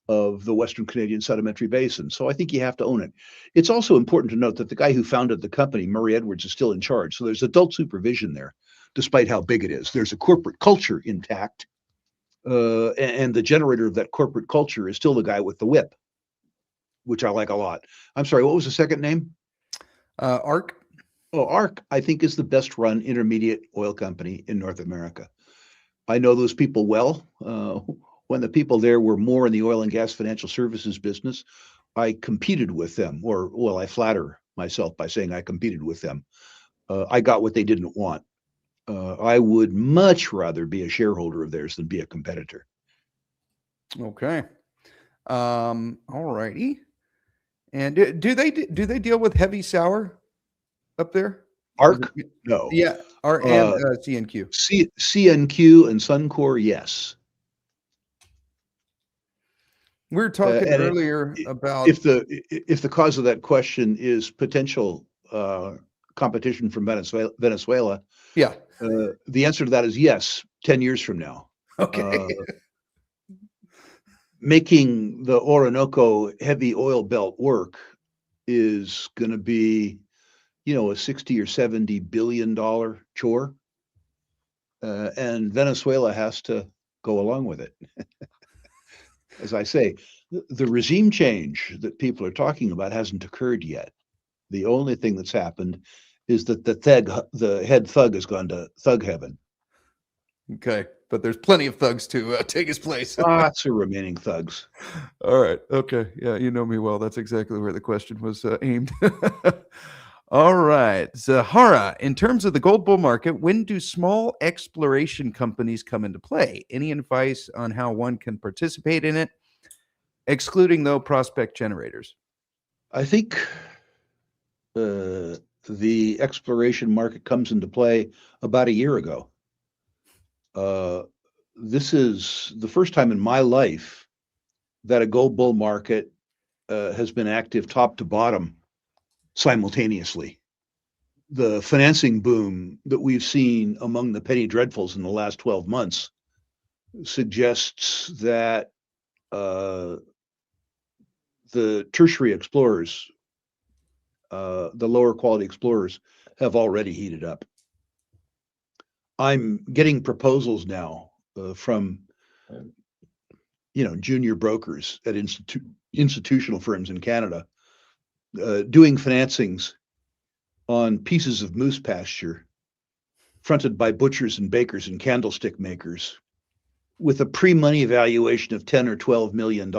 of the Western Canadian Sedimentary Basin. So I think you have to own it. It's also important to note that the guy who founded the company, Murray Edwards, is still in charge. So there's adult supervision there, despite how big it is. There's a corporate culture intact. And the generator of that corporate culture is still the guy with the whip, which I like a lot. I'm sorry, what was the second name? ARC. Oh, ARC, I think, is the best run intermediate oil company in North America. I know those people well. When the people there were more in the oil and gas financial services business, I competed with them, or, well, I flatter myself by saying I competed with them. I got what they didn't want. I would much rather be a shareholder of theirs than be a competitor. Okay. All righty. And do they deal with heavy sour up there? ARC? No. Yeah. And CNQ. CNQ and Suncor, yes. We were talking earlier about if the cause of that question is potential competition from Venezuela. Yeah. The answer to that is yes, 10 years from now. Okay. Making the Orinoco heavy oil belt work is going to be, a 60 or 70 billion dollar chore. And Venezuela has to go along with it. As I say, the regime change that people are talking about hasn't occurred yet. The only thing that's happened is that the head thug has gone to thug heaven. Okay, but there's plenty of thugs to take his place. Lots of remaining thugs. All right. Okay. Yeah, you know me well. That's exactly where the question was aimed. All right. Zahara, in terms of the gold bull market, when do small exploration companies come into play? Any advice on how one can participate in it, excluding, though, prospect generators? I think the exploration market comes into play about a year ago. This is the first time in my life that a gold bull market has been active top to bottom simultaneously. The financing boom that we've seen among the penny dreadfuls in the last 12 months suggests that the tertiary explorers, the lower quality explorers, have already heated up. I'm getting proposals now from junior brokers at institutional firms in Canada doing financings on pieces of moose pasture fronted by butchers and bakers and candlestick makers with a pre-money valuation of $10 or $12 million,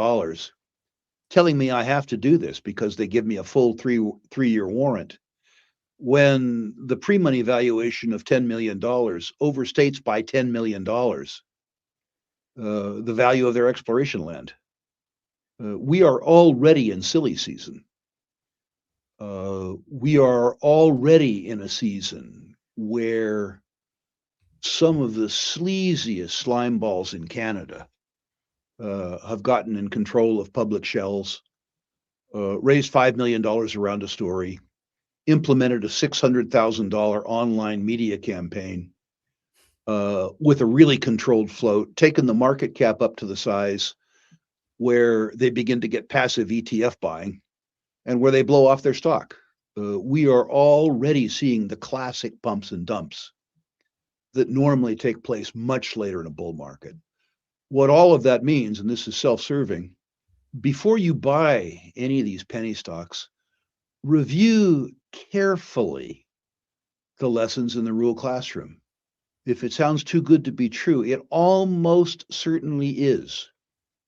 telling me I have to do this because they give me a full three-year warrant, when the pre-money valuation of $10 million overstates by $10 million the value of their exploration land. We are already in silly season. We are already in a season where some of the sleaziest slime balls in Canada have gotten in control of public shells, raised $5 million around a story, implemented a $600,000 online media campaign with a really controlled float, taken the market cap up to the size where they begin to get passive ETF buying and where they blow off their stock. We are already seeing the classic pumps and dumps that normally take place much later in a bull market. What all of that means, and this is self-serving, before you buy any of these penny stocks, review carefully the lessons in the Rule classroom. If it sounds too good to be true, it almost certainly is.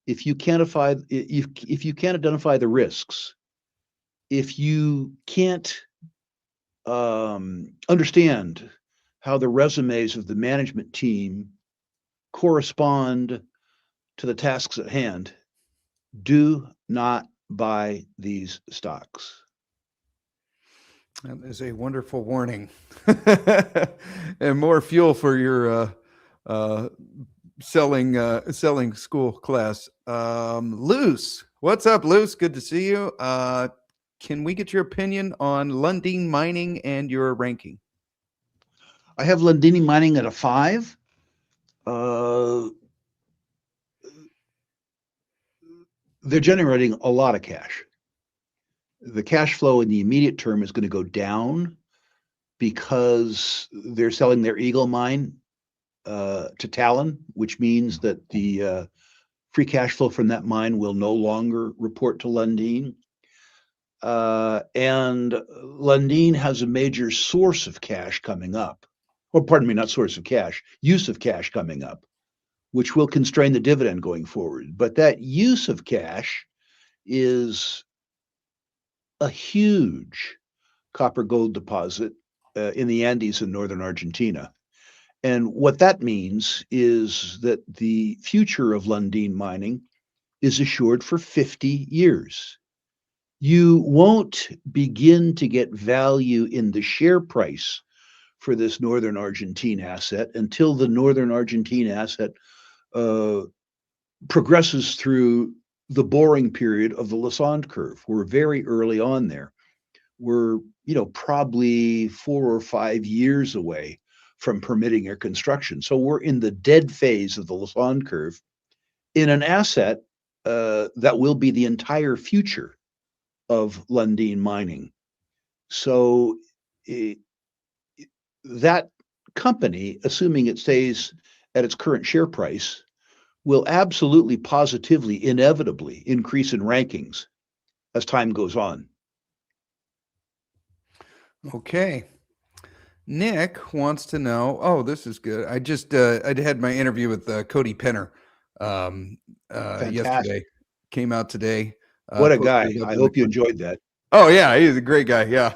If you can't identify the risks, if you can't understand how the resumes of the management team correspond to the tasks at hand, do not buy these stocks. That is a wonderful warning, and more fuel for your selling school class. Luce, what's up, Luce? Good to see you. Can we get your opinion on Lundin Mining and your ranking? I have Lundin Mining at a 5. They're generating a lot of cash. The cash flow in the immediate term is going to go down because they're selling their Eagle mine to Talon, which means that the free cash flow from that mine will no longer report to Lundin. And Lundin has a major source of cash coming up, or pardon me, not source of cash, use of cash coming up, which will constrain the dividend going forward. But that use of cash is a huge copper gold deposit in the Andes in northern Argentina. And what that means is that the future of Lundin Mining is assured for 50 years. You won't begin to get value in the share price for this northern Argentine asset until the northern Argentine asset progresses through the boring period of the Lassonde curve. We're very early on there. We're, probably 4 or 5 years away from permitting air construction. So we're in the dead phase of the Lassonde curve in an asset that will be the entire future of Lundin Mining. So that company, assuming it stays at its current share price, will absolutely, positively, inevitably increase in rankings as time goes on. Okay. Nick wants to know. Oh, this is good. I just I had my interview with Cody Penner yesterday. Came out today. What a guy! I hope you enjoyed that. Oh yeah, he's a great guy. Yeah,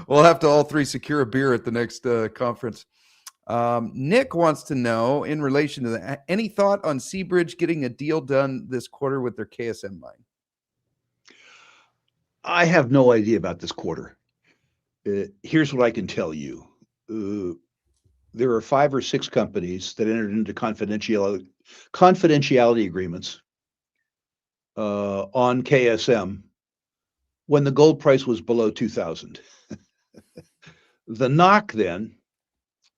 we'll have to all three secure a beer at the next conference. Nick wants to know, in relation to that, any thought on Seabridge getting a deal done this quarter with their KSM mine? I have no idea about this quarter. Here's what I can tell you. There are 5 or 6 companies that entered into confidentiality agreements on KSM when the gold price was below 2,000. The knock then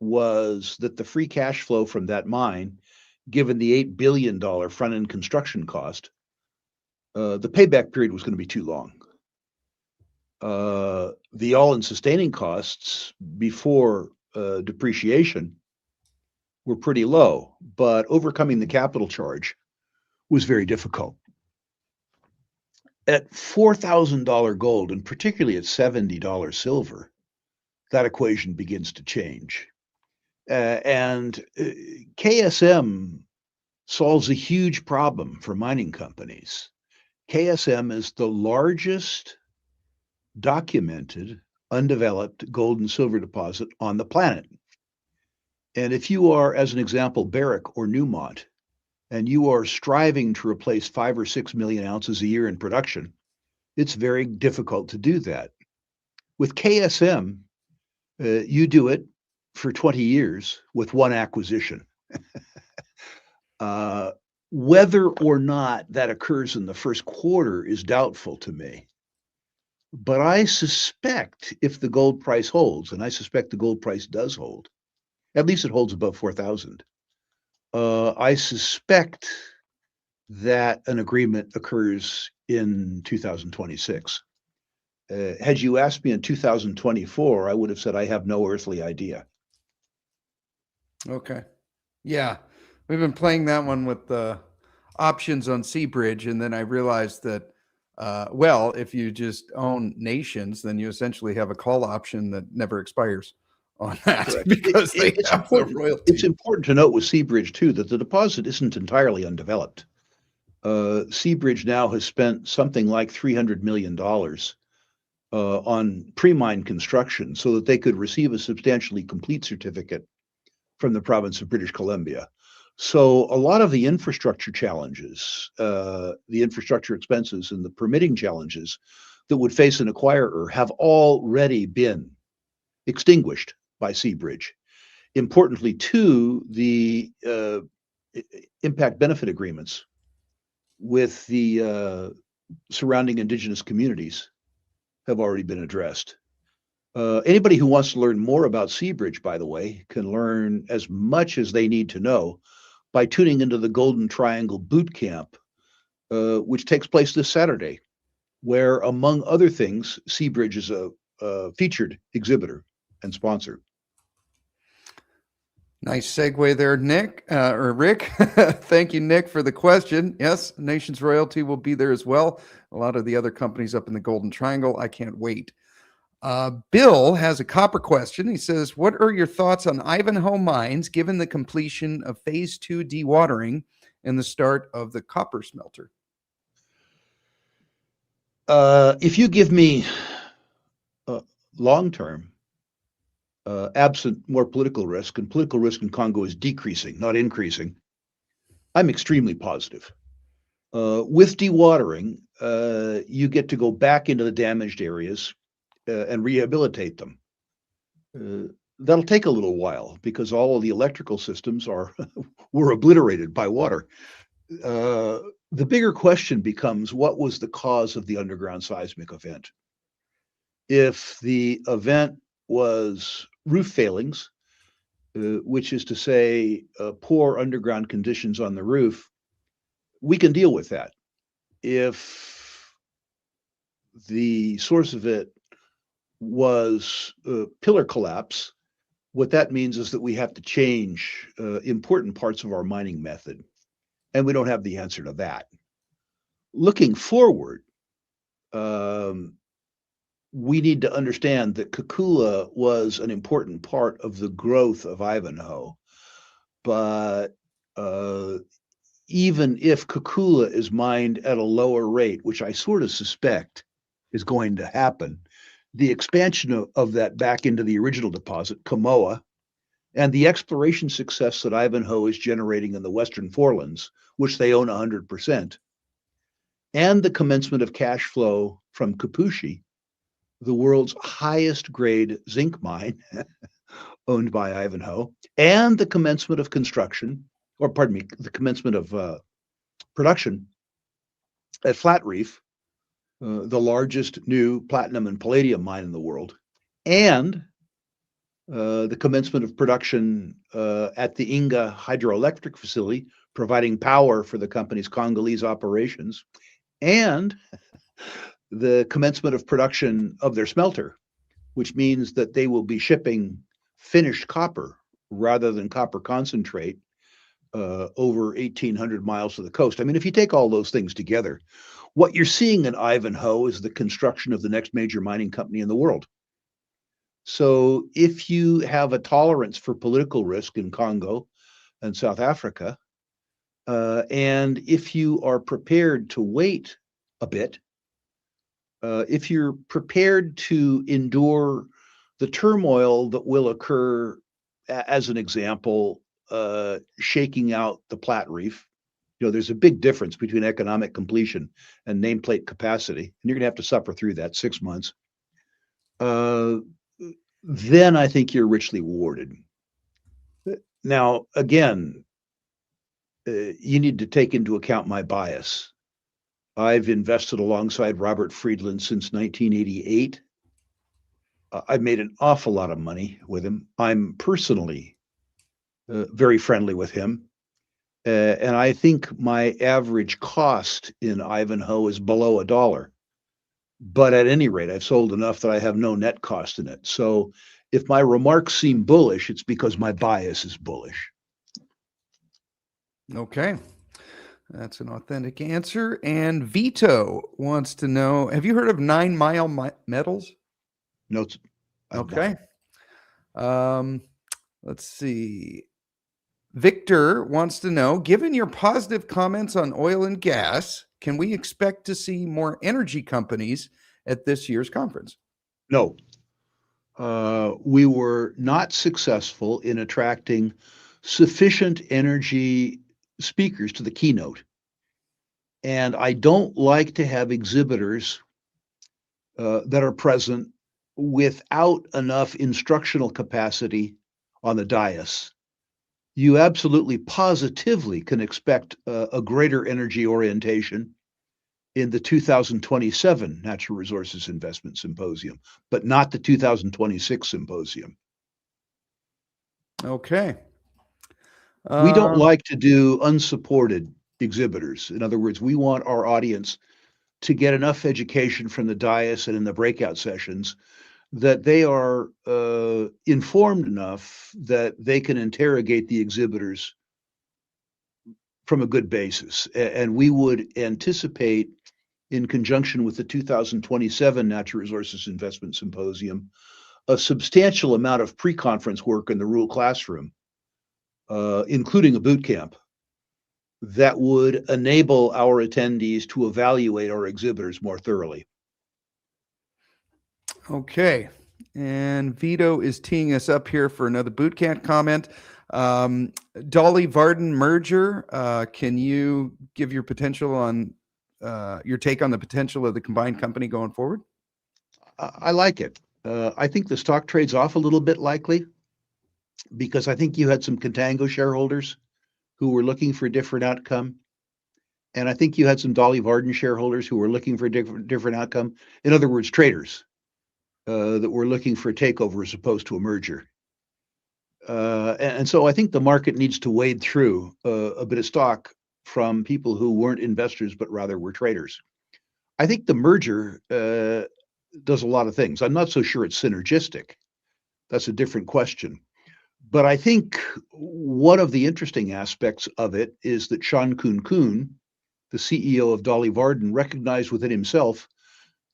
was that the free cash flow from that mine, given the $8 billion front-end construction cost, the payback period was going to be too long. The all-in sustaining costs before depreciation were pretty low, but overcoming the capital charge was very difficult. At $4,000 gold, and particularly at $70 silver, that equation begins to change. And KSM solves a huge problem for mining companies. KSM is the largest documented undeveloped gold and silver deposit on the planet. And if you are, as an example, Barrick or Newmont, and you are striving to replace 5 or 6 million ounces a year in production, it's very difficult to do that. With KSM, you do it for 20 years with one acquisition. Uh, Whether or not that occurs in the first quarter is doubtful to me. But I suspect if the gold price holds, and I suspect the gold price does hold, at least it holds above 4,000. I suspect that an agreement occurs in 2026. Had you asked me in 2024, I would have said I have no earthly idea. Okay. Yeah. We've been playing that one with the options on Seabridge, and then I realized that, well, if you just own nations, then you essentially have a call option that never expires on that Correct. because they It's have the important. It's royalty. important to note with Seabridge too that the deposit isn't entirely undeveloped. Seabridge now has spent something like $300 million on pre-mine construction so that they could receive a substantially complete certificate from the province of British Columbia. So a lot of the infrastructure challenges, the infrastructure expenses and the permitting challenges that would face an acquirer have already been extinguished by Seabridge. Importantly, too, the impact benefit agreements with the surrounding Indigenous communities have already been addressed. Anybody who wants to learn more about Seabridge, by the way, can learn as much as they need to know by tuning into the Golden Triangle Boot Camp, which takes place this Saturday, where, among other things, Seabridge is a featured exhibitor and sponsor. Nice segue there, Nick, or Rick. Thank you, Nick, for the question. Yes, Nations Royalty will be there as well. A lot of the other companies up in the Golden Triangle. I can't wait. Bill has a copper question. He says, what are your thoughts on Ivanhoe Mines given the completion of phase 2 dewatering and the start of the copper smelter? If you give me long term, absent more political risk, and political risk in Congo is decreasing, not increasing, I'm extremely positive. With dewatering, you get to go back into the damaged areas and rehabilitate them. That'll take a little while because all of the electrical systems were obliterated by water. The bigger question becomes, what was the cause of the underground seismic event? If the event was roof failings, which is to say poor underground conditions on the roof, we can deal with that. If the source of it was pillar collapse, what that means is that we have to change important parts of our mining method, and we don't have the answer to that. Looking forward, we need to understand that Kakula was an important part of the growth of Ivanhoe, but even if Kakula is mined at a lower rate, which I sort of suspect is going to happen, the expansion of that back into the original deposit, Kamoa, and the exploration success that Ivanhoe is generating in the Western Forelands, which they own 100%, and the commencement of cash flow from Kapushi, the world's highest grade zinc mine owned by Ivanhoe, and the commencement of construction, or pardon me, the commencement of production at Flat Reef, the largest new platinum and palladium mine in the world, and the commencement of production at the Inga hydroelectric facility, providing power for the company's Congolese operations, and the commencement of production of their smelter, which means that they will be shipping finished copper rather than copper concentrate over 1,800 miles to the coast. I mean, if you take all those things together, what you're seeing in Ivanhoe is the construction of the next major mining company in the world. So if you have a tolerance for political risk in Congo and South Africa, and if you are prepared to wait a bit, if you're prepared to endure the turmoil that will occur, as an example, shaking out the Platte Reef, there's a big difference between economic completion and nameplate capacity, and you're going to have to suffer through that 6 months. then I think you're richly rewarded. Now, again, you need to take into account my bias. I've invested alongside Robert Friedland since 1988. I've made an awful lot of money with him. I'm personally very friendly with him. And I think my average cost in Ivanhoe is below $1. But at any rate, I've sold enough that I have no net cost in it. So if my remarks seem bullish, it's because my bias is bullish. Okay. That's an authentic answer. And Vito wants to know, have you heard of 9 Mile Metals? No, I've Okay. not. Let's see. Victor wants to know, given your positive comments on oil and gas, can we expect to see more energy companies at this year's conference? No. We were not successful in attracting sufficient energy speakers to the keynote. And I don't like to have exhibitors that are present without enough instructional capacity on the dais. You absolutely positively can expect a greater energy orientation in the 2027 Natural Resources Investment Symposium, but not the 2026 symposium. Okay. We don't Um, like to do unsupported exhibitors. In other words, we want our audience to get enough education from the dais and in the breakout sessions that they are informed enough that they can interrogate the exhibitors from a good basis. And we would anticipate, in conjunction with the 2027 Natural Resources Investment Symposium, a substantial amount of pre-conference work in the Rural Classroom, including a boot camp, that would enable our attendees to evaluate our exhibitors more thoroughly. okay. And Vito is teeing us up here for another boot camp comment. Dolly Varden merger. Can you give your potential on your take on the potential of the combined company going forward? I like it. I think the stock trades off a little bit likely because I think you had some contango shareholders who were looking for a different outcome. And I think you had some Dolly Varden shareholders who were looking for a different outcome. In other words, traders that were looking for a takeover as opposed to a merger. And so I think the market needs to wade through a bit of stock from people who weren't investors, but rather were traders. I think the merger does a lot of things. I'm not so sure it's synergistic. That's a different question. But I think one of the interesting aspects of it is that Sean Kuhn, the CEO of Dolly Varden, recognized within himself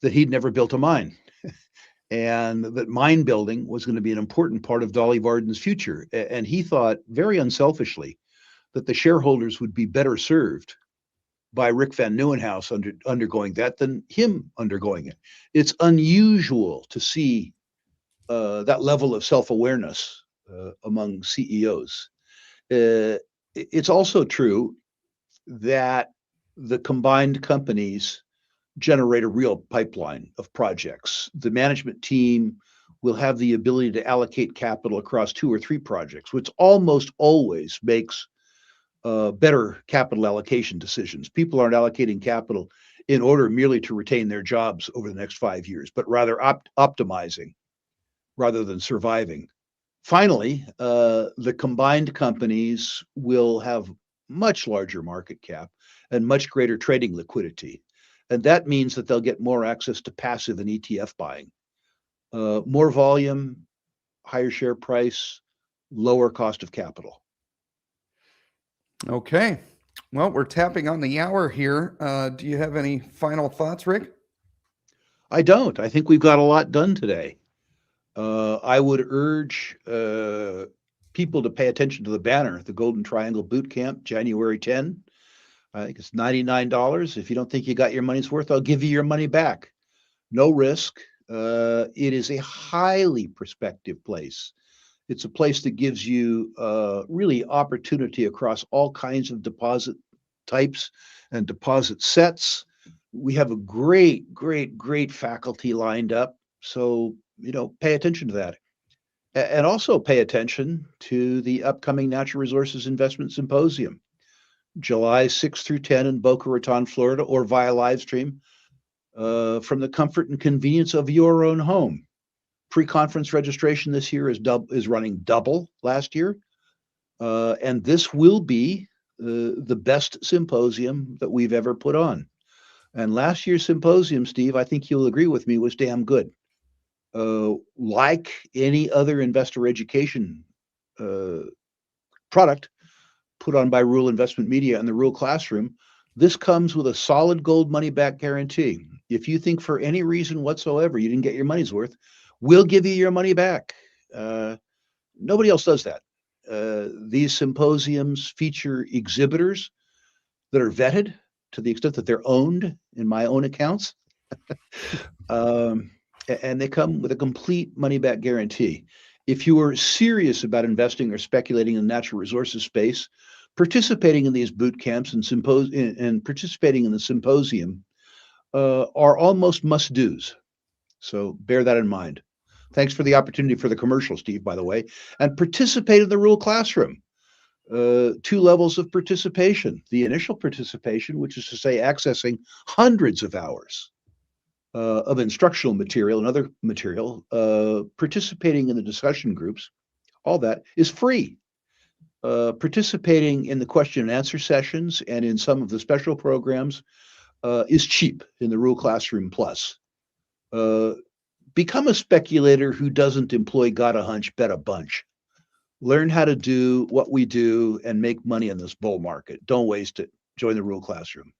that he'd never built a mine and that mine building was going to be an important part of Dolly Varden's future. And he thought very unselfishly that the shareholders would be better served by Rick Van Nieuwenhuis undergoing that than him undergoing it. It's unusual to see that level of self-awareness among CEOs. It's also true that the combined companies generate a real pipeline of projects. The management team will have the ability to allocate capital across 2 or 3 projects, which almost always makes better capital allocation decisions. People aren't allocating capital in order merely to retain their jobs over the next 5 years, but rather optimizing rather than surviving. Finally, the combined companies will have much larger market cap and much greater trading liquidity. And that means that they'll get more access to passive and ETF buying. More volume, higher share price, lower cost of capital. Okay. Well, we're tapping on the hour here. Do you have any final thoughts, Rick? I don't. I think we've got a lot done today. I would urge people to pay attention to the banner, the Golden Triangle Boot Camp, January 10. I think it's $99. If you don't think you got your money's worth, I'll give you your money back. No risk. It is a highly prospective place. It's a place that gives you really opportunity across all kinds of deposit types and deposit sets. We have a great faculty lined up. So, pay attention to that. And also pay attention to the upcoming Natural Resources Investment Symposium, July 6th through 10 in Boca Raton, Florida, or via live stream from the comfort and convenience of your own home. Pre-conference registration this year is running double last year, and this will be the best symposium that we've ever put on. And last year's symposium, Steve, I think you'll agree with me, was damn good. Like any other investor education product put on by Rural Investment Media and the Rural Classroom, this comes with a solid gold money back guarantee. If you think for any reason whatsoever you didn't get your money's worth, we'll give you your money back. Nobody else does that. These symposiums feature exhibitors that are vetted to the extent that they're owned in my own accounts. And they come with a complete money back guarantee. If you are serious about investing or speculating in the natural resources space, participating in these boot camps and participating in the symposium are almost must-dos. So bear that in mind. Thanks for the opportunity for the commercial, Steve, by the way. And participate in the Rural Classroom. 2 levels of participation. The initial participation, which is to say accessing hundreds of hours of instructional material and other material, participating in the discussion groups, all that is free. Participating in the question and answer sessions and in some of the special programs is cheap in the Rural Classroom Plus. Become a speculator who doesn't employ got a hunch, bet a bunch. Learn how to do what we do and make money in this bull market. Don't waste it. Join the Rural Classroom.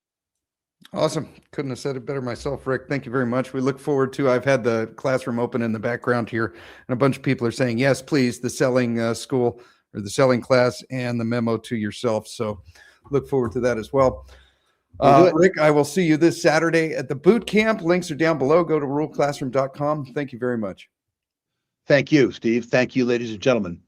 Awesome. Couldn't have said it better myself, Rick. Thank you very much. We look forward to, I've had the classroom open in the background here, and a bunch of people are saying, yes, please, the selling school or the selling class and the memo to yourself. So look forward to that as well. Rick, I will see you this Saturday at the boot camp. Links are down below. Go to ruralclassroom.com. Thank you very much. Thank you, Steve. Thank you, ladies and gentlemen.